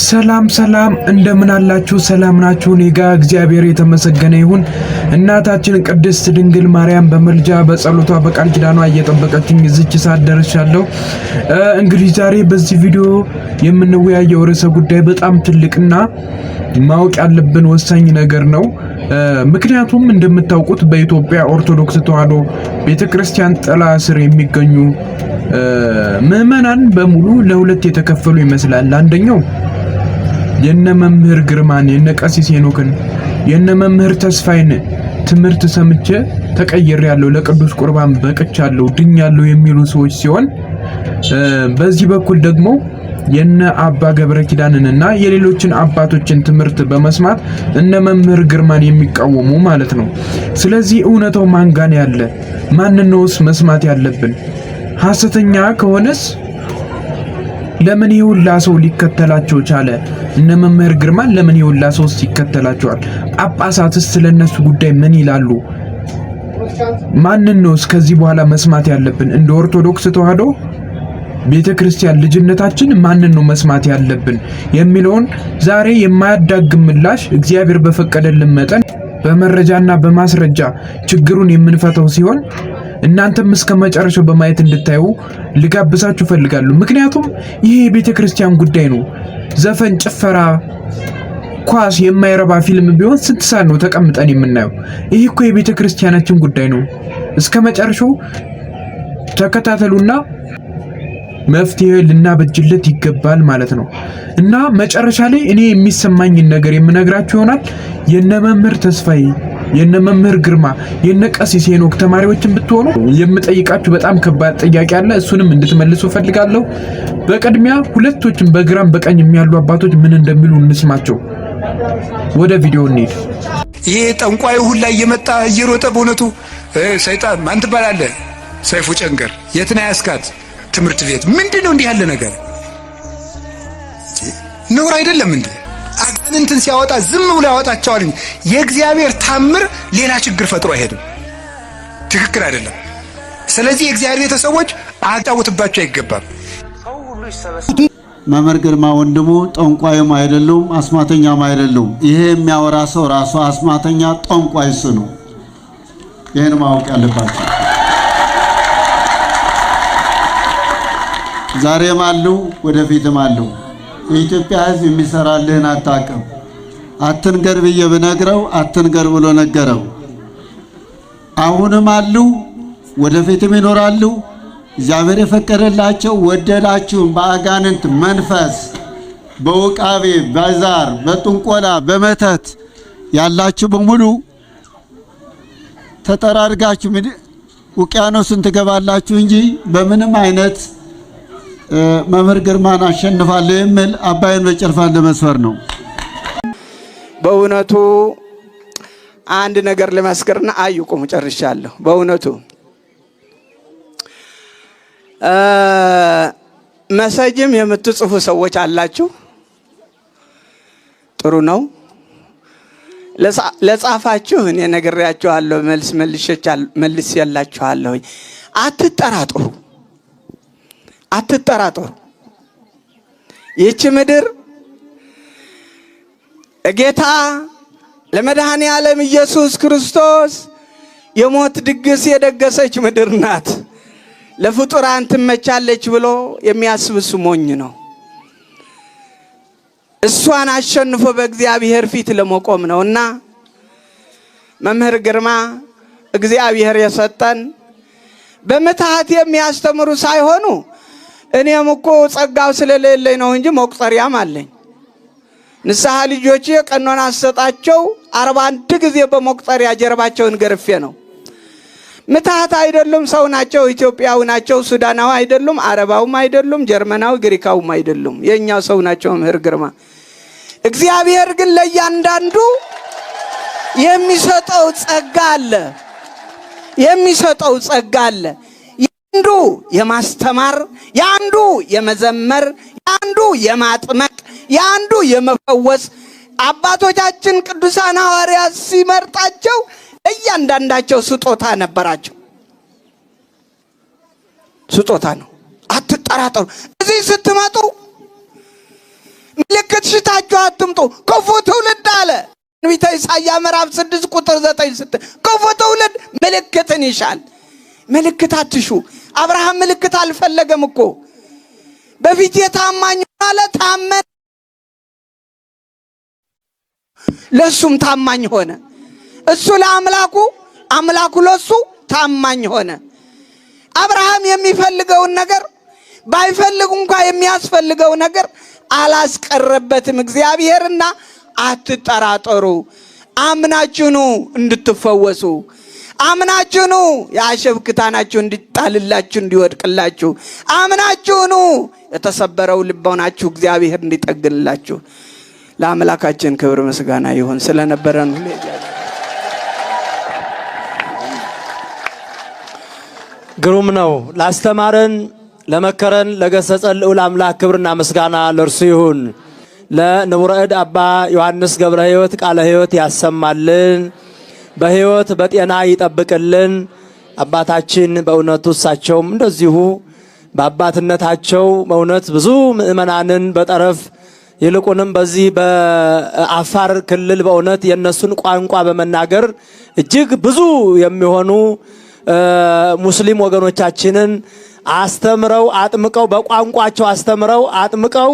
ሰላም እንደምን አላችሁ? ሰላም ናችሁ? እኔ ጋር እግዚአብሔር የተመሰገነ ይሁን። እናታችን ቅድስት ድንግል ማርያም በመልጃ በጸሎቷ በቃል ኪዳኗ እየጠበቀችኝ እዚች ሰዓት ደርሻለሁ። እንግዲህ ዛሬ በዚህ ቪዲዮ የምንወያየው ርዕሰ ጉዳይ በጣም ትልቅና ማወቅ ያለብን ወሳኝ ነገር ነው። ምክንያቱም እንደምታውቁት በኢትዮጵያ ኦርቶዶክስ ተዋሕዶ ቤተክርስቲያን ጥላ ስር የሚገኙ ምዕመናን በሙሉ ለሁለት የተከፈሉ ይመስላል። አንደኛው የነ መምህር ግርማን የነ ቀሲስ ሄኖክን የነ መምህር ተስፋይን ትምህርት ሰምቼ ተቀይሬያለሁ፣ ለቅዱስ ቁርባን በቅቻለሁ፣ ድኛለሁ የሚሉ ሰዎች ሲሆን በዚህ በኩል ደግሞ የነ አባ ገብረ ኪዳንንና የሌሎችን አባቶችን ትምህርት በመስማት እነ መምህር ግርማን የሚቃወሙ ማለት ነው። ስለዚህ እውነታው ማን ጋር ያለ? ማንነውስ መስማት ያለብን? ሐሰተኛ ከሆነስ ለምን ይሁላ ሰው ሊከተላቸው ቻለ? እነ መምህር ግርማን ለምን ይሁላ ሰው ይከተላቸዋል? ጳጳሳትስ ስለነሱ ጉዳይ ምን ይላሉ? ማንነውስ ከዚህ በኋላ መስማት ያለብን? እንደ ኦርቶዶክስ ተዋሕዶ ቤተክርስቲያን ልጅነታችን ማንን ነው መስማት ያለብን የሚለውን ዛሬ የማያዳግም ምላሽ እግዚአብሔር በፈቀደልን መጠን በመረጃና በማስረጃ ችግሩን የምንፈታው ሲሆን እናንተም እስከ መጨረሻው በማየት እንድታዩ ልጋብዛችሁ ፈልጋለሁ። ምክንያቱም ይሄ የቤተክርስቲያን ጉዳይ ነው። ዘፈን፣ ጭፈራ፣ ኳስ የማይረባ ፊልም ቢሆን ስንት ሰዓት ነው ተቀምጠን የምናየው? ይሄ እኮ የቤተክርስቲያናችን ጉዳይ ነው። እስከ መጨረሻው ተከታተሉና መፍትሄ ልናበጅለት ይገባል ማለት ነው። እና መጨረሻ ላይ እኔ የሚሰማኝን ነገር የምነግራችሁ ይሆናል። የነ መምህር ተስፋዬ፣ የነ መምህር ግርማ፣ የነ ቀሲስ ሄኖክ ተማሪዎችን ብትሆኑ የምጠይቃችሁ በጣም ከባድ ጥያቄ አለ። እሱንም እንድትመልሱ ፈልጋለሁ። በቅድሚያ ሁለቶችን በግራም በቀኝ ያሉ አባቶች ምን እንደሚሉ እንስማቸው። ወደ ቪዲዮ እንሂድ። ይሄ ጠንቋዩ ሁላ እየመጣ እየሮጠ በእውነቱ ሰይጣን ማን ትባላለህ? ሰይፉ ጨንገር የት ነው ያስካት? ትምህርት ቤት ምንድነው? እንዲህ ያለ ነገር ነውር አይደለም እንዴ? አጋንንትን ሲያወጣ ዝም ብሎ ያወጣቸዋል። የእግዚአብሔር ታምር ሌላ ችግር ፈጥሮ አይሄድም። ትክክል አይደለም። ስለዚህ የእግዚአብሔር ቤተሰቦች አጫውትባቸው አይገባም። መምህር ግርማ ወንድሙ ጠንቋይም አይደሉም፣ አስማተኛም አይደሉም። ይሄ የሚያወራ ሰው ራሱ አስማተኛ ጠንቋይ እሱ ነው። ይሄን ማወቅ ያለባቸው። ዛሬም አሉ፣ ወደፊትም አሉ። የኢትዮጵያ ሕዝብ የሚሰራልህን አታውቅም። አትንገር ብዬ ብነግረው አትንገር ብሎ ነገረው። አሁንም አሉ፣ ወደፊትም ይኖራሉ። እግዚአብሔር የፈቀደላቸው ወደዳችሁም በአጋንንት መንፈስ፣ በውቃቤ፣ በዛር፣ በጥንቆላ፣ በመተት ያላችሁ በሙሉ ተጠራርጋችሁ ውቅያኖስን ትገባላችሁ እንጂ በምንም አይነት መምህር ግርማን አሸንፋለሁ የሚል አባይን በጨልፋ ለመስፈር ነው። በእውነቱ አንድ ነገር ለማስከርና አይቆም ጨርሻለሁ። በእውነቱ መሰጅም የምትጽፉ ሰዎች አላችሁ፣ ጥሩ ነው። ለጻፋችሁ እኔ ነግሬያችኋለሁ፣ መልስ ያላችኋለሁ። አትጠራጠሩ። ይህች ምድር ጌታ ለመድኃኔ ዓለም ኢየሱስ ክርስቶስ የሞት ድግስ የደገሰች ምድር ናት። ለፍጡራን ትመቻለች ብሎ የሚያስብስ ሞኝ ነው። እሷን አሸንፎ በእግዚአብሔር ፊት ለመቆም ነውና መምህር ግርማ እግዚአብሔር የሰጠን በምትሃት የሚያስተምሩ ሳይሆኑ እኔም እኮ ጸጋው ስለሌለኝ ነው እንጂ መቁጠሪያም አለኝ። ንስሐ ልጆቼ ቀኖና አሰጣቸው 41 ጊዜ በመቁጠሪያ ጀርባቸውን ገርፌ ነው። ምትሃት አይደሉም፣ ሰው ናቸው። ኢትዮጵያዊ ናቸው፣ ሱዳናዊ አይደሉም፣ አረባውም አይደሉም፣ ጀርመናዊ ግሪካውም አይደሉም። የኛው ሰው ናቸው። መምህር ግርማ እግዚአብሔር ግን ለእያንዳንዱ የሚሰጠው ጸጋ አለ። ያንዱ የማስተማር፣ ያንዱ የመዘመር፣ ያንዱ የማጥመቅ፣ ያንዱ የመፈወስ። አባቶቻችን ቅዱሳን ሐዋርያት ሲመርጣቸው እያንዳንዳቸው ስጦታ ነበራቸው። ስጦታ ነው። አትጠራጠሩ። እዚህ ስትመጡ ምልክት ምልክት ሽታችሁ አትምጡ ክፉ ትውልድ አለ። ትንቢተ ኢሳይያስ ምዕራፍ 6 ቁጥር 9 ክፉ ትውልድ ምልክትን ይሻል። ምልክት አትሹ። አብርሃም ምልክት አልፈለገም እኮ በፊት የታማኝ ሆነ ታመነ፣ ለሱም ታማኝ ሆነ። እሱ ለአምላኩ አምላኩ ለሱ ታማኝ ሆነ። አብርሃም የሚፈልገውን ነገር ባይፈልግ እንኳን የሚያስፈልገው ነገር አላስቀረበትም እግዚአብሔርና አትጠራጠሩ። አምናችሁ ኑ እንድትፈወሱ፣ አምናችሁ ኑ የአሸብክታናችሁ እንዲጣልላችሁ እንዲወድቅላችሁ፣ አምናችሁ ኑ የተሰበረው ልቦናችሁ እግዚአብሔር እንዲጠግንላችሁ። ለአምላካችን ክብር ምስጋና ይሁን ስለነበረን ሁሉ። ግሩም ነው። ላስተማረን ለመከረን ለገሰጸን ልዑል አምላክ ክብርና ምስጋና ለእርሱ ይሁን። ለንቡረ እድ አባ ዮሐንስ ገብረ ሕይወት ቃለ ሕይወት ያሰማልን፣ በሕይወት በጤና ይጠብቅልን። አባታችን በእውነቱ እሳቸውም እንደዚሁ በአባትነታቸው በእውነት ብዙ ምእመናንን በጠረፍ ይልቁንም በዚህ በአፋር ክልል በእውነት የነሱን ቋንቋ በመናገር እጅግ ብዙ የሚሆኑ ሙስሊም ወገኖቻችንን አስተምረው አጥምቀው በቋንቋቸው አስተምረው አጥምቀው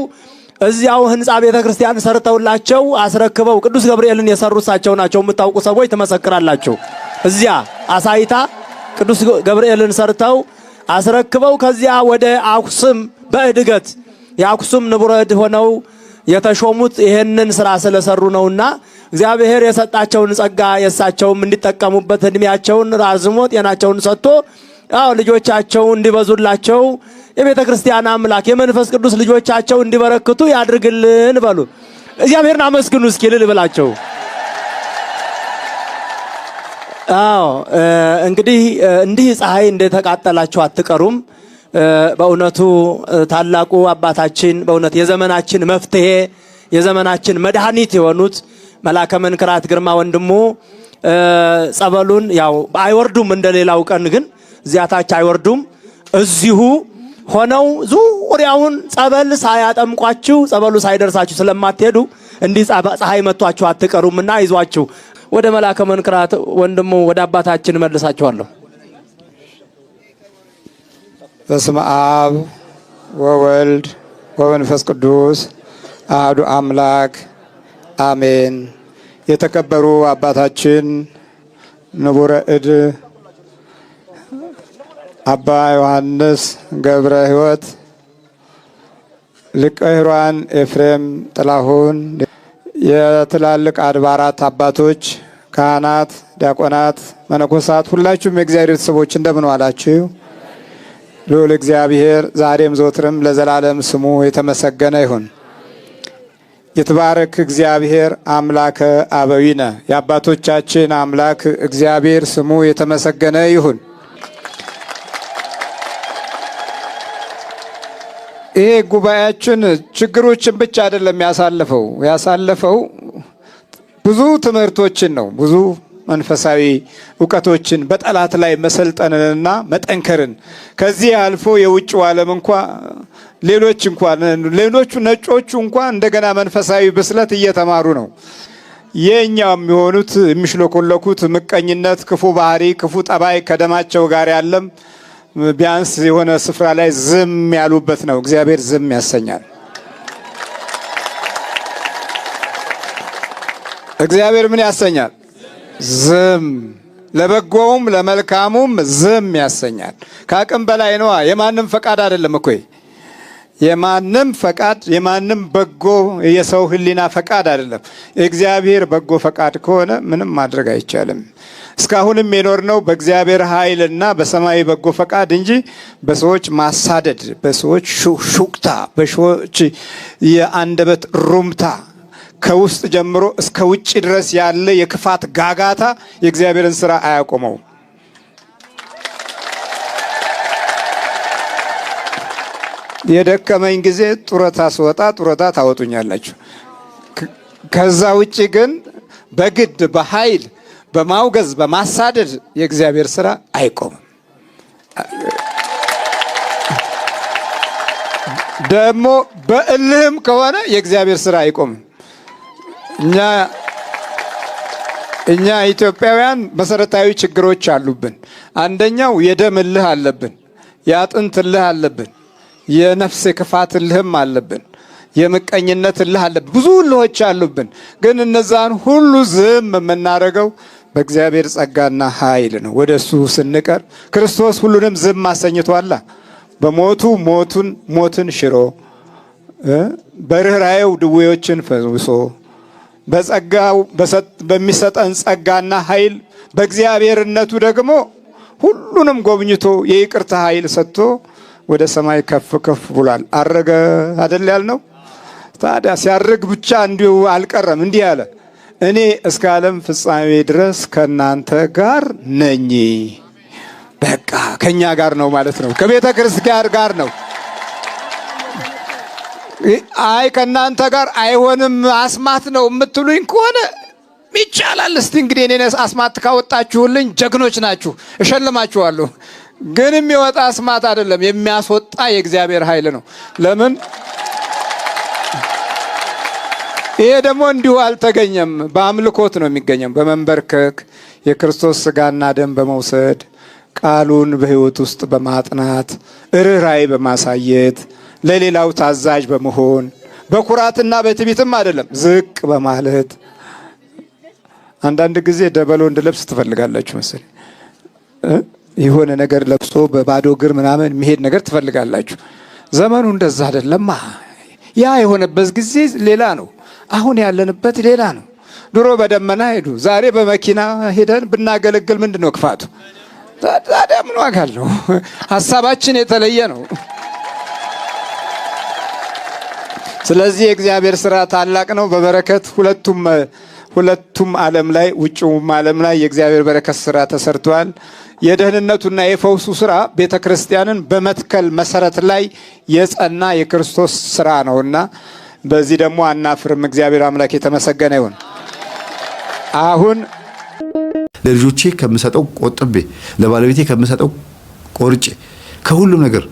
እዚያው ህንጻ ቤተ ክርስቲያን ሰርተውላቸው አስረክበው ቅዱስ ገብርኤልን የሰሩ እሳቸው ናቸው። የምታውቁ ሰዎች ትመሰክራላችሁ። እዚያ አሳይታ ቅዱስ ገብርኤልን ሰርተው አስረክበው ከዚያ ወደ አክሱም በእድገት የአክሱም ንቡረ እድ ሆነው የተሾሙት ይሄንን ስራ ስለሰሩ ነውና እግዚአብሔር የሰጣቸውን ጸጋ የሳቸውም እንዲጠቀሙበት እድሜያቸውን ራዝሞ ጤናቸውን ሰጥቶ ልጆቻቸው እንዲበዙላቸው የቤተ ክርስቲያን አምላክ የመንፈስ ቅዱስ ልጆቻቸው እንዲበረክቱ ያድርግልን በሉ። እግዚአብሔርን አመስግኑ እስኪ ልል ብላቸው። እንግዲህ እንዲህ ፀሐይ እንደተቃጠላችሁ አትቀሩም። በእውነቱ ታላቁ አባታችን በእውነት የዘመናችን መፍትሄ የዘመናችን መድኃኒት የሆኑት መላከ መንክራት ግርማ ወንድሙ ጸበሉን ያው አይወርዱም እንደሌላው ቀን ግን ዚያታች አይወርዱም። እዚሁ ሆነው ዙሪያውን ጸበል ሳያጠምቋችሁ ጸበሉ ሳይደርሳችሁ ስለማትሄዱ እንዲህ ፀሐይ መቷችሁ አትቀሩምና አይዟችሁ። ወደ መላከ መንክራት ወንድሙ ወደ አባታችን መልሳችኋለሁ። በስመ አብ ወወልድ ወመንፈስ ቅዱስ አሐዱ አምላክ አሜን። የተከበሩ አባታችን ንቡረ እድ አባ ዮሐንስ ገብረ ሕይወት ሊቀ ሕሩያን ኤፍሬም ጥላሁን፣ የትላልቅ አድባራት አባቶች፣ ካህናት፣ ዲያቆናት፣ መነኮሳት ሁላችሁም የእግዚአብሔር ቤተሰቦች እንደምን ዋላችሁ? ልዑል እግዚአብሔር ዛሬም ዘወትርም ለዘላለም ስሙ የተመሰገነ ይሁን። የተባረክ እግዚአብሔር አምላከ አበዊነ የአባቶቻችን አምላክ እግዚአብሔር ስሙ የተመሰገነ ይሁን። ይሄ ጉባኤያችን ችግሮችን ብቻ አይደለም ያሳለፈው ብዙ ትምህርቶችን ነው። ብዙ መንፈሳዊ ዕውቀቶችን በጠላት ላይ መሰልጠንንና መጠንከርን ከዚህ አልፎ የውጭው ዓለም ሌሎቹ ነጮቹ እንደገና መንፈሳዊ ብስለት እየተማሩ ነው። የኛው የሚሆኑት የሚሽለኮለኩት ምቀኝነት፣ ክፉ ባህሪ፣ ክፉ ጠባይ ከደማቸው ጋር ያለም ቢያንስ የሆነ ስፍራ ላይ ዝም ያሉበት ነው። እግዚአብሔር ዝም ያሰኛል። እግዚአብሔር ምን ያሰኛል? ዝም። ለበጎውም ለመልካሙም ዝም ያሰኛል። ከአቅም በላይ ነው። የማንም ፈቃድ አይደለም እኮ የማንም ፈቃድ የማንም በጎ የሰው ሕሊና ፈቃድ አይደለም። የእግዚአብሔር በጎ ፈቃድ ከሆነ ምንም ማድረግ አይቻልም። እስካሁንም የኖርነው በእግዚአብሔር ኃይልና በሰማይ በጎ ፈቃድ እንጂ በሰዎች ማሳደድ፣ በሰዎች ሹክታ፣ በሰዎች የአንደበት ሩምታ ከውስጥ ጀምሮ እስከ ውጭ ድረስ ያለ የክፋት ጋጋታ የእግዚአብሔርን ስራ አያቆመው። የደከመኝ ጊዜ ጡረታ ስወጣ ጡረታ ታወጡኛላችሁ። ከዛ ውጭ ግን በግድ በኃይል በማውገዝ በማሳደድ የእግዚአብሔር ስራ አይቆምም። ደግሞ በእልህም ከሆነ የእግዚአብሔር ስራ አይቆምም። እኛ ኢትዮጵያውያን መሰረታዊ ችግሮች አሉብን። አንደኛው የደም እልህ አለብን፣ የአጥንት እልህ አለብን፣ የነፍስ ክፋት እልህም አለብን፣ የምቀኝነት እልህ አለብን። ብዙ እልሆች አሉብን። ግን እነዛን ሁሉ ዝም የምናደርገው በእግዚአብሔር ጸጋና ኃይል ነው። ወደሱ ስንቀር ክርስቶስ ሁሉንም ዝም አሰኝቷላ። በሞቱ ሞትን ሽሮ፣ በርኅራኄው ድዌዎችን ፈውሶ፣ በጸጋው በሚሰጠን ጸጋና ኃይል በእግዚአብሔርነቱ ደግሞ ሁሉንም ጎብኝቶ የይቅርታ ኃይል ሰጥቶ ወደ ሰማይ ከፍ ከፍ ብሏል። አረገ አይደል ያልነው? ታዲያ ሲያርግ ብቻ እንዲሁ አልቀረም። እንዲህ አለ፣ እኔ እስከ ዓለም ፍጻሜ ድረስ ከእናንተ ጋር ነኝ። በቃ ከኛ ጋር ነው ማለት ነው። ከቤተ ክርስቲያን ጋር ነው። አይ ከእናንተ ጋር አይሆንም አስማት ነው የምትሉኝ ከሆነ ይቻላል። እስቲ እንግዲህ እኔ አስማት ካወጣችሁልኝ ጀግኖች ናችሁ፣ እሸልማችኋለሁ። ግን የሚወጣ አስማት አይደለም፣ የሚያስወጣ የእግዚአብሔር ኃይል ነው። ለምን? ይሄ ደግሞ እንዲሁ አልተገኘም። በአምልኮት ነው የሚገኘው። በመንበርከክ የክርስቶስ ስጋና ደም በመውሰድ ቃሉን በሕይወት ውስጥ በማጥናት ርኅራኄ በማሳየት ለሌላው ታዛዥ በመሆን በኩራትና በትዕቢትም አይደለም፣ ዝቅ በማለት። አንዳንድ ጊዜ ደበሎ እንድለብስ ትፈልጋላችሁ መሰለኝ። የሆነ ነገር ለብሶ በባዶ እግር ምናምን የሚሄድ ነገር ትፈልጋላችሁ። ዘመኑ እንደዛ አይደለማ። ያ የሆነበት ጊዜ ሌላ ነው። አሁን ያለንበት ሌላ ነው። ድሮ በደመና ሄዱ፣ ዛሬ በመኪና ሄደን ብናገለግል ምንድን ነው ክፋቱ? ታዲያ ምን ዋጋ አለው? ሀሳባችን የተለየ ነው። ስለዚህ የእግዚአብሔር ስራ ታላቅ ነው። በበረከት ሁለቱም ዓለም ላይ ውጭውም ዓለም ላይ የእግዚአብሔር በረከት ስራ ተሰርቷል። የደህንነቱና የፈውሱ ስራ ቤተ ክርስቲያንን በመትከል መሰረት ላይ የጸና የክርስቶስ ስራ ነውና በዚህ ደግሞ አናፍርም። እግዚአብሔር አምላክ የተመሰገነ ይሁን። አሁን ለልጆቼ ከምሰጠው ቆጥቤ ለባለቤቴ ከምሰጠው ቆርጬ ከሁሉም ነገር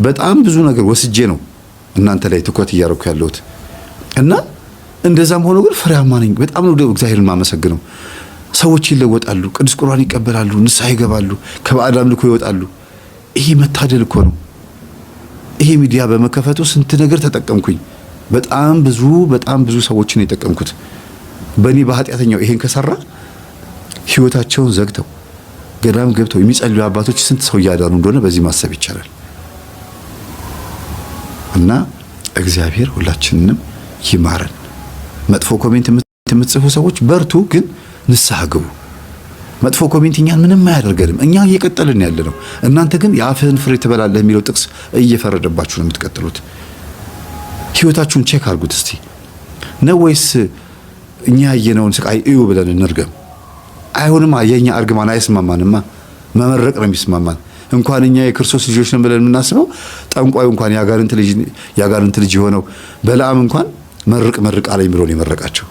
በጣም ብዙ ነገር ወስጄ ነው እናንተ ላይ ትኩረት እያደረኩ ያለሁት እና እንደዛም ሆኖ ግን ፍሬያማ ነኝ። በጣም ነው እግዚአብሔርን ማመሰግነው። ሰዎች ይለወጣሉ፣ ቅዱስ ቁርባን ይቀበላሉ፣ ንስሐ ይገባሉ፣ ከባዕድ አምልኮ ይወጣሉ። ይሄ መታደል እኮ ነው። ይሄ ሚዲያ በመከፈቱ ስንት ነገር ተጠቀምኩኝ። በጣም ብዙ ሰዎችን የጠቀምኩት በእኔ በኃጢአተኛው ይሄን ከሰራ ህይወታቸውን ዘግተው ገዳም ገብተው የሚጸልዩ አባቶች ስንት ሰው እያዳኑ እንደሆነ በዚህ ማሰብ ይቻላል። እና እግዚአብሔር ሁላችንንም ይማረን። መጥፎ ኮሜንት የምትጽፉ ሰዎች በርቱ፣ ግን ንስሐ ግቡ። መጥፎ ኮሜንት እኛን ምንም አያደርገንም። እኛ እየቀጠልን ያለ ነው። እናንተ ግን የአፍህን ፍሬ ትበላለህ የሚለው ጥቅስ እየፈረደባችሁ ነው የምትቀጥሉት። ህይወታችሁን ቼክ አድርጉት እስቲ። ነው ወይስ እኛ ያየነውን ስቃይ እዩ ብለን እንርገም? አይሆንማ። የኛ እርግማን አይስማማንማ። መመረቅ ነው የሚስማማን። እንኳን እኛ የክርስቶስ ልጆች ነን ብለን የምናስበው ጠንቋዩ እንኳን ያጋንንት ልጅ የሆነው በለዓም እንኳን መርቅ አለኝ ብሎ ነው የመረቃቸው።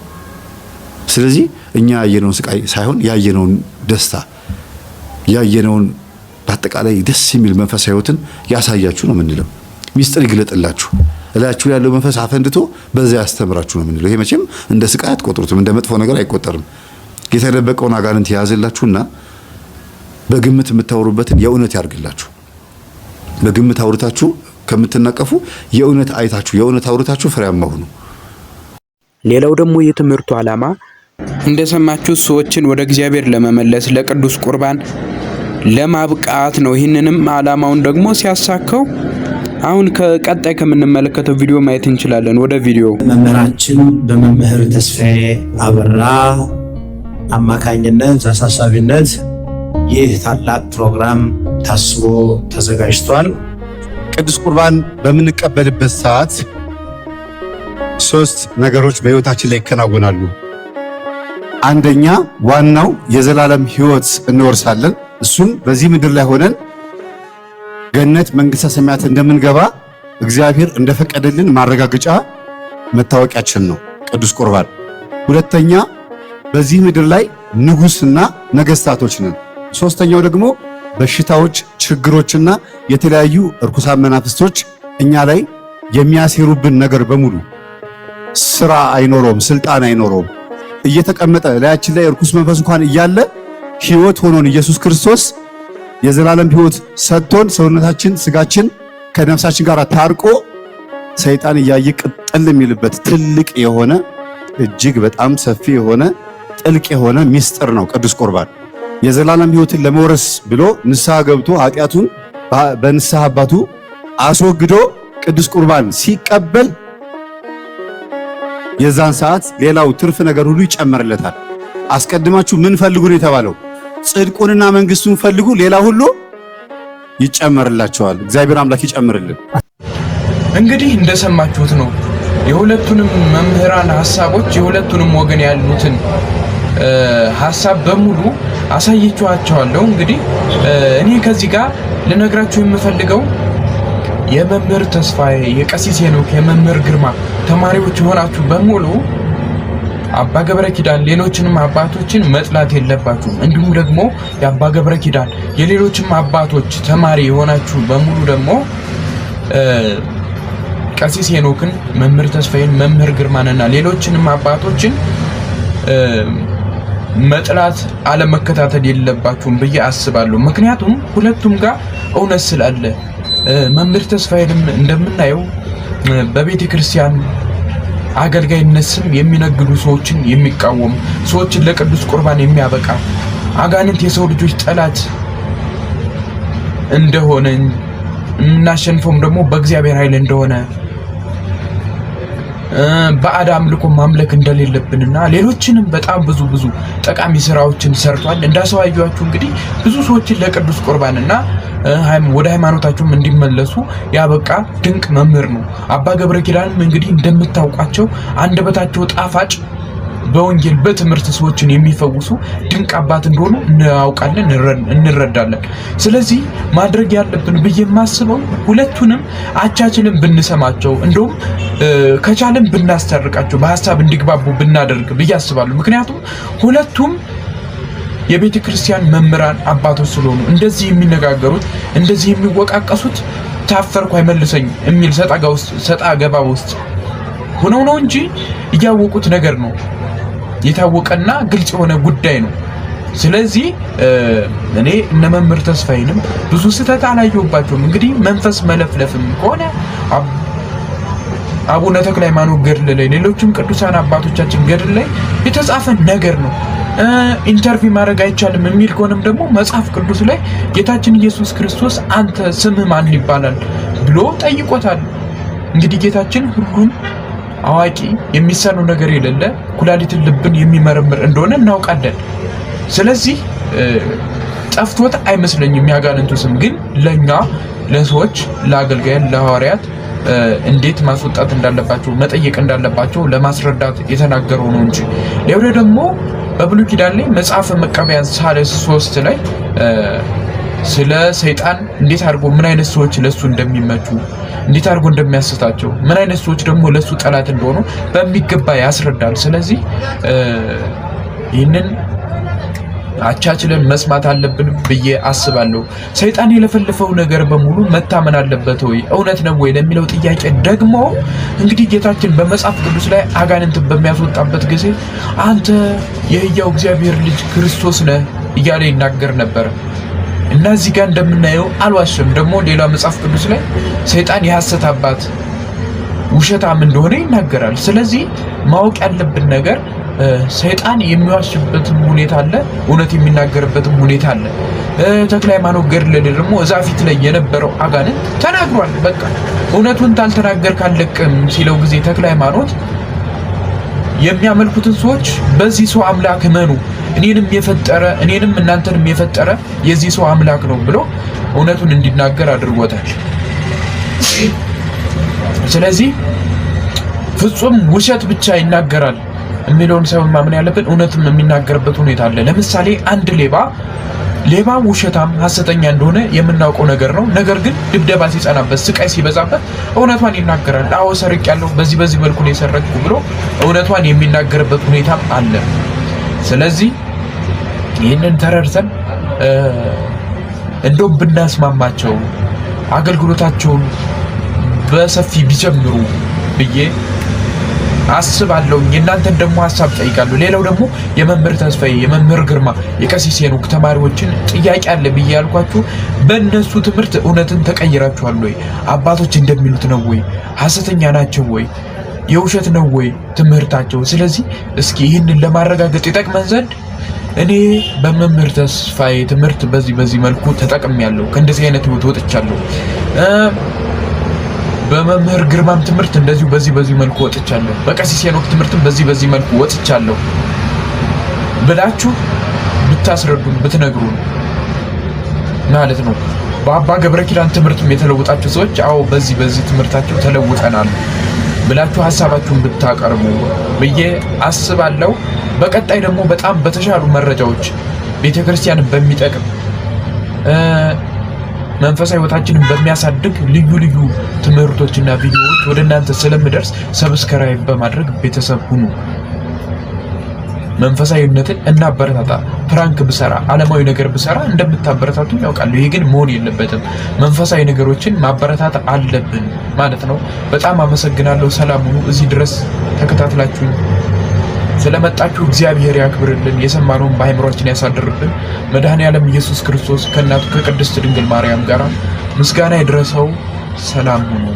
ስለዚህ እኛ ያየነውን ስቃይ ሳይሆን ያየነውን ደስታ፣ ያየነውን በአጠቃላይ ደስ የሚል መንፈሳዊ ህይወትን ያሳያችሁ ነው የምንለው። ሚስጥር ይግለጥላችሁ፣ እላችሁ ያለው መንፈስ አፈንድቶ በዛ ያስተምራችሁ ነው የምንለው። ይሄ መቼም እንደ ስቃይ አትቆጥሩትም፣ እንደ መጥፎ ነገር አይቆጠርም። የተደበቀውን አጋንንት የያዘላችሁና በግምት የምታወሩበትን የእውነት ያርግላችሁ። በግምት አውርታችሁ ከምትነቀፉ የእውነት አይታችሁ የእውነት አውርታችሁ ፍሬያማ ሁኑ። ሌላው ደግሞ የትምህርቱ ዓላማ እንደሰማችሁ ሰዎችን ወደ እግዚአብሔር ለመመለስ ለቅዱስ ቁርባን ለማብቃት ነው። ይህንንም ዓላማውን ደግሞ ሲያሳካው አሁን ከቀጣይ ከምንመለከተው ቪዲዮ ማየት እንችላለን። ወደ ቪዲዮ መምህራችን በመምህር ተስፋዬ አበራ አማካኝነት አሳሳቢነት ይህ ታላቅ ፕሮግራም ታስቦ ተዘጋጅቷል። ቅዱስ ቁርባን በምንቀበልበት ሰዓት ሶስት ነገሮች በሕይወታችን ላይ ይከናወናሉ። አንደኛ ዋናው የዘላለም ሕይወት እንወርሳለን። እሱም በዚህ ምድር ላይ ሆነን ገነት መንግሥተ ሰማያት እንደምንገባ እግዚአብሔር እንደፈቀደልን ማረጋገጫ መታወቂያችን ነው ቅዱስ ቁርባን። ሁለተኛ በዚህ ምድር ላይ ንጉሥና ነገሥታቶች ነን። ሶስተኛው ደግሞ በሽታዎች፣ ችግሮችና የተለያዩ እርኩሳን መናፍስቶች እኛ ላይ የሚያሴሩብን ነገር በሙሉ ስራ አይኖረውም፣ ስልጣን አይኖረውም። እየተቀመጠ ላያችን ላይ እርኩስ መንፈስ እንኳን እያለ ሕይወት ሆኖን ኢየሱስ ክርስቶስ የዘላለም ሕይወት ሰጥቶን ሰውነታችን ስጋችን ከነፍሳችን ጋር ታርቆ ሰይጣን እያየ ቅጥል የሚልበት ትልቅ የሆነ እጅግ በጣም ሰፊ የሆነ ጥልቅ የሆነ ሚስጥር ነው ቅዱስ ቁርባን። የዘላለም ሕይወትን ለመውረስ ብሎ ንስሐ ገብቶ ኃጢአቱን በንስሐ አባቱ አስወግዶ ቅዱስ ቁርባን ሲቀበል የዛን ሰዓት ሌላው ትርፍ ነገር ሁሉ ይጨመርለታል። አስቀድማችሁ ምን ፈልጉ ነው የተባለው? ጽድቁንና መንግስቱን ፈልጉ፣ ሌላ ሁሉ ይጨመርላችኋል። እግዚአብሔር አምላክ ይጨምርልን። እንግዲህ እንደሰማችሁት ነው የሁለቱንም መምህራን ሐሳቦች፣ የሁለቱንም ወገን ያሉትን ሐሳብ በሙሉ አሳይቻችኋለሁ። እንግዲህ እኔ ከዚህ ጋር ልነግራችሁ የምፈልገው የመምህር ተስፋዬ፣ የቀሲስ ሄኖክ፣ የመምህር ግርማ ተማሪዎች የሆናችሁ በሙሉ አባ ገብረ ኪዳን ሌሎችንም አባቶችን መጥላት የለባችሁም። እንዲሁም ደግሞ የአባ ገብረ ኪዳን የሌሎችም አባቶች ተማሪ የሆናችሁ በሙሉ ደግሞ ቀሲስ ሄኖክን፣ መምህር ተስፋዬን፣ መምህር ግርማንና ሌሎችንም አባቶችን መጥላት አለመከታተል የለባችሁም ብዬ አስባለሁ። ምክንያቱም ሁለቱም ጋር እውነት ስላለ መምህር ተስፋዬንም እንደምናየው በቤተ ክርስቲያን አገልጋይነት ስም የሚነግዱ ሰዎችን የሚቃወም ሰዎችን ለቅዱስ ቁርባን የሚያበቃ አጋንንት የሰው ልጆች ጠላት እንደሆነ እናሸንፈውም ደግሞ በእግዚአብሔር ኃይል እንደሆነ ባዕድ አምልኮ ማምለክ እንደሌለብንና ሌሎችንም በጣም ብዙ ጠቃሚ ስራዎችን ሰርቷል። እንዳሳዋያችሁ እንግዲህ ብዙ ሰዎችን ለቅዱስ ቁርባንና ወደ ሃይማኖታቸውም እንዲመለሱ ያበቃ ድንቅ መምህር ነው። አባ ገብረ ኪዳንም እንግዲህ እንደምታውቋቸው አንደበታቸው ጣፋጭ፣ በወንጌል በትምህርት ሰዎችን የሚፈውሱ ድንቅ አባት እንደሆኑ እናውቃለን፣ እንረዳለን። ስለዚህ ማድረግ ያለብን ብዬ የማስበው ሁለቱንም አቻችልን ብንሰማቸው፣ እንደውም ከቻለን ብናስታርቃቸው፣ በሀሳብ እንዲግባቡ ብናደርግ ብዬ አስባለሁ። ምክንያቱም ሁለቱም የቤተ ክርስቲያን መምህራን አባቶች ስለሆኑ እንደዚህ የሚነጋገሩት እንደዚህ የሚወቃቀሱት ታፈርኩ አይመልሰኝ የሚል ሰጣ ገባ ውስጥ ሆነው ነው እንጂ እያወቁት ነገር ነው። የታወቀና ግልጽ የሆነ ጉዳይ ነው። ስለዚህ እኔ እነ መምህር ተስፋዬንም ብዙ ስህተት አላየሁባቸውም። እንግዲህ መንፈስ መለፍለፍም ከሆነ አቡነ ተክለ ሃይማኖት ገድል ላይ ሌሎችም ቅዱሳን አባቶቻችን ገድል ላይ የተጻፈ ነገር ነው። ኢንተርቪው ማድረግ አይቻልም የሚል ከሆነም ደግሞ መጽሐፍ ቅዱስ ላይ ጌታችን ኢየሱስ ክርስቶስ አንተ ስምህ ማን ይባላል ብሎ ጠይቆታል። እንግዲህ ጌታችን ሁሉን አዋቂ የሚሳነው ነገር የሌለ ኩላሊትን ልብን የሚመረምር እንደሆነ እናውቃለን። ስለዚህ ጠፍቶት አይመስለኝም ያጋንንቱ ስም። ግን ለኛ ለሰዎች ለአገልጋያን ለሐዋርያት እንዴት ማስወጣት እንዳለባቸው መጠየቅ እንዳለባቸው ለማስረዳት የተናገረው ነው እንጂ ሌላ ደግሞ በብሉይ ኪዳን ላይ መጽሐፈ መቃብያን ሳልስ 3 ላይ ስለ ሰይጣን እንዴት አድርጎ ምን አይነት ሰዎች ለሱ እንደሚመቹ እንዴት አድርጎ እንደሚያስታቸው ምን አይነት ሰዎች ደግሞ ለሱ ጠላት እንደሆኑ በሚገባ ያስረዳል። ስለዚህ ይህንን አቻችለን መስማት አለብን ብዬ አስባለሁ። ሰይጣን የለፈለፈው ነገር በሙሉ መታመን አለበት ወይ እውነት ነው ወይ ለሚለው ጥያቄ ደግሞ እንግዲህ ጌታችን በመጽሐፍ ቅዱስ ላይ አጋንንትን በሚያስወጣበት ጊዜ አንተ የሕያው እግዚአብሔር ልጅ ክርስቶስ ነህ እያለ ይናገር ነበር እና እዚህ ጋር እንደምናየው አልዋሽም። ደግሞ ሌላ መጽሐፍ ቅዱስ ላይ ሰይጣን የሐሰት አባት ውሸታም እንደሆነ ይናገራል። ስለዚህ ማወቅ ያለብን ነገር ሰይጣን የሚዋሽበትም ሁኔታ አለ፣ እውነት የሚናገርበትም ሁኔታ አለ። ተክለ ሃይማኖት ገድል ላይ ደግሞ እዛ ፊት ላይ የነበረው አጋንንት ተናግሯል። በቃ እውነቱን ታልተናገር ካለቅም ሲለው ጊዜ ተክለ ሃይማኖት የሚያመልኩትን ሰዎች በዚህ ሰው አምላክ እመኑ፣ እኔንም የፈጠረ እኔንም እናንተንም የፈጠረ የዚህ ሰው አምላክ ነው ብሎ እውነቱን እንዲናገር አድርጎታል። ስለዚህ ፍጹም ውሸት ብቻ ይናገራል የሚለውን ሰው ማመን ያለብን እውነትም የሚናገርበት ሁኔታ አለ። ለምሳሌ አንድ ሌባ ውሸታም ሐሰተኛ እንደሆነ የምናውቀው ነገር ነው። ነገር ግን ድብደባ ሲጸናበት ስቃይ ሲበዛበት እውነቷን ይናገራል። አዎ ሰርቄያለሁ፣ በዚህ መልኩ ነው የሰረቅኩ ብሎ እውነቷን የሚናገርበት ሁኔታም አለ። ስለዚህ ይህንን ተረድተን እንደውም ብናስማማቸው አገልግሎታቸውን በሰፊ ቢጀምሩ ብዬ አስባለሁ። የእናንተን ደግሞ ሀሳብ ጠይቃለሁ። ሌላው ደግሞ የመምህር ተስፋዬ፣ የመምህር ግርማ፣ የቀሲስ ሄኖክ ተማሪዎችን ጥያቄ አለ ብዬ ያልኳችሁ በእነሱ ትምህርት እውነትን ተቀይራችኋል ወይ? አባቶች እንደሚሉት ነው ወይ? ሐሰተኛ ናቸው ወይ? የውሸት ነው ወይ ትምህርታቸው? ስለዚህ እስኪ ይህንን ለማረጋገጥ ይጠቅመን ዘንድ እኔ በመምህር ተስፋዬ ትምህርት በዚህ መልኩ ተጠቅሜያለሁ። ከእንደዚህ አይነት ህይወት ወጥቻለሁ። በመምህር ግርማም ትምህርት እንደዚሁ በዚህ መልኩ ወጥቻለሁ። በቀሲስ ሄኖክ ትምህርትም በዚህ መልኩ ወጥቻለሁ ብላችሁ ብታስረዱን ብትነግሩን ማለት ነው። በአባ ገብረ ኪዳን ትምህርትም የተለወጣችሁ ሰዎች አዎ በዚህ ትምህርታቸው ተለውጠናል ብላችሁ ሐሳባችሁን ብታቀርቡ ብዬ አስባለሁ። በቀጣይ ደግሞ በጣም በተሻሉ መረጃዎች ቤተክርስቲያንን በሚጠቅም መንፈሳዊ ህይወታችንን በሚያሳድግ ልዩ ትምህርቶችና ቪዲዮዎች ወደ እናንተ ስለምደርስ ሰብስክራይብ በማድረግ ቤተሰብ ሁኑ። መንፈሳዊነትን እናበረታታ። ፕራንክ ብሰራ ዓለማዊ ነገር ብሰራ እንደምታበረታቱ ያውቃሉ። ይሄ ግን መሆን የለበትም። መንፈሳዊ ነገሮችን ማበረታታ አለብን ማለት ነው። በጣም አመሰግናለሁ። ሰላም ሁኑ። እዚህ ድረስ ተከታትላችሁኝ ስለመጣችሁ እግዚአብሔር ያክብርልን። የሰማነውን በአእምሯችን ያሳድርብን። መድኃኔዓለም ኢየሱስ ክርስቶስ ከእናቱ ከቅድስት ድንግል ማርያም ጋር ምስጋና ይድረሰው። ሰላም ሁኑ።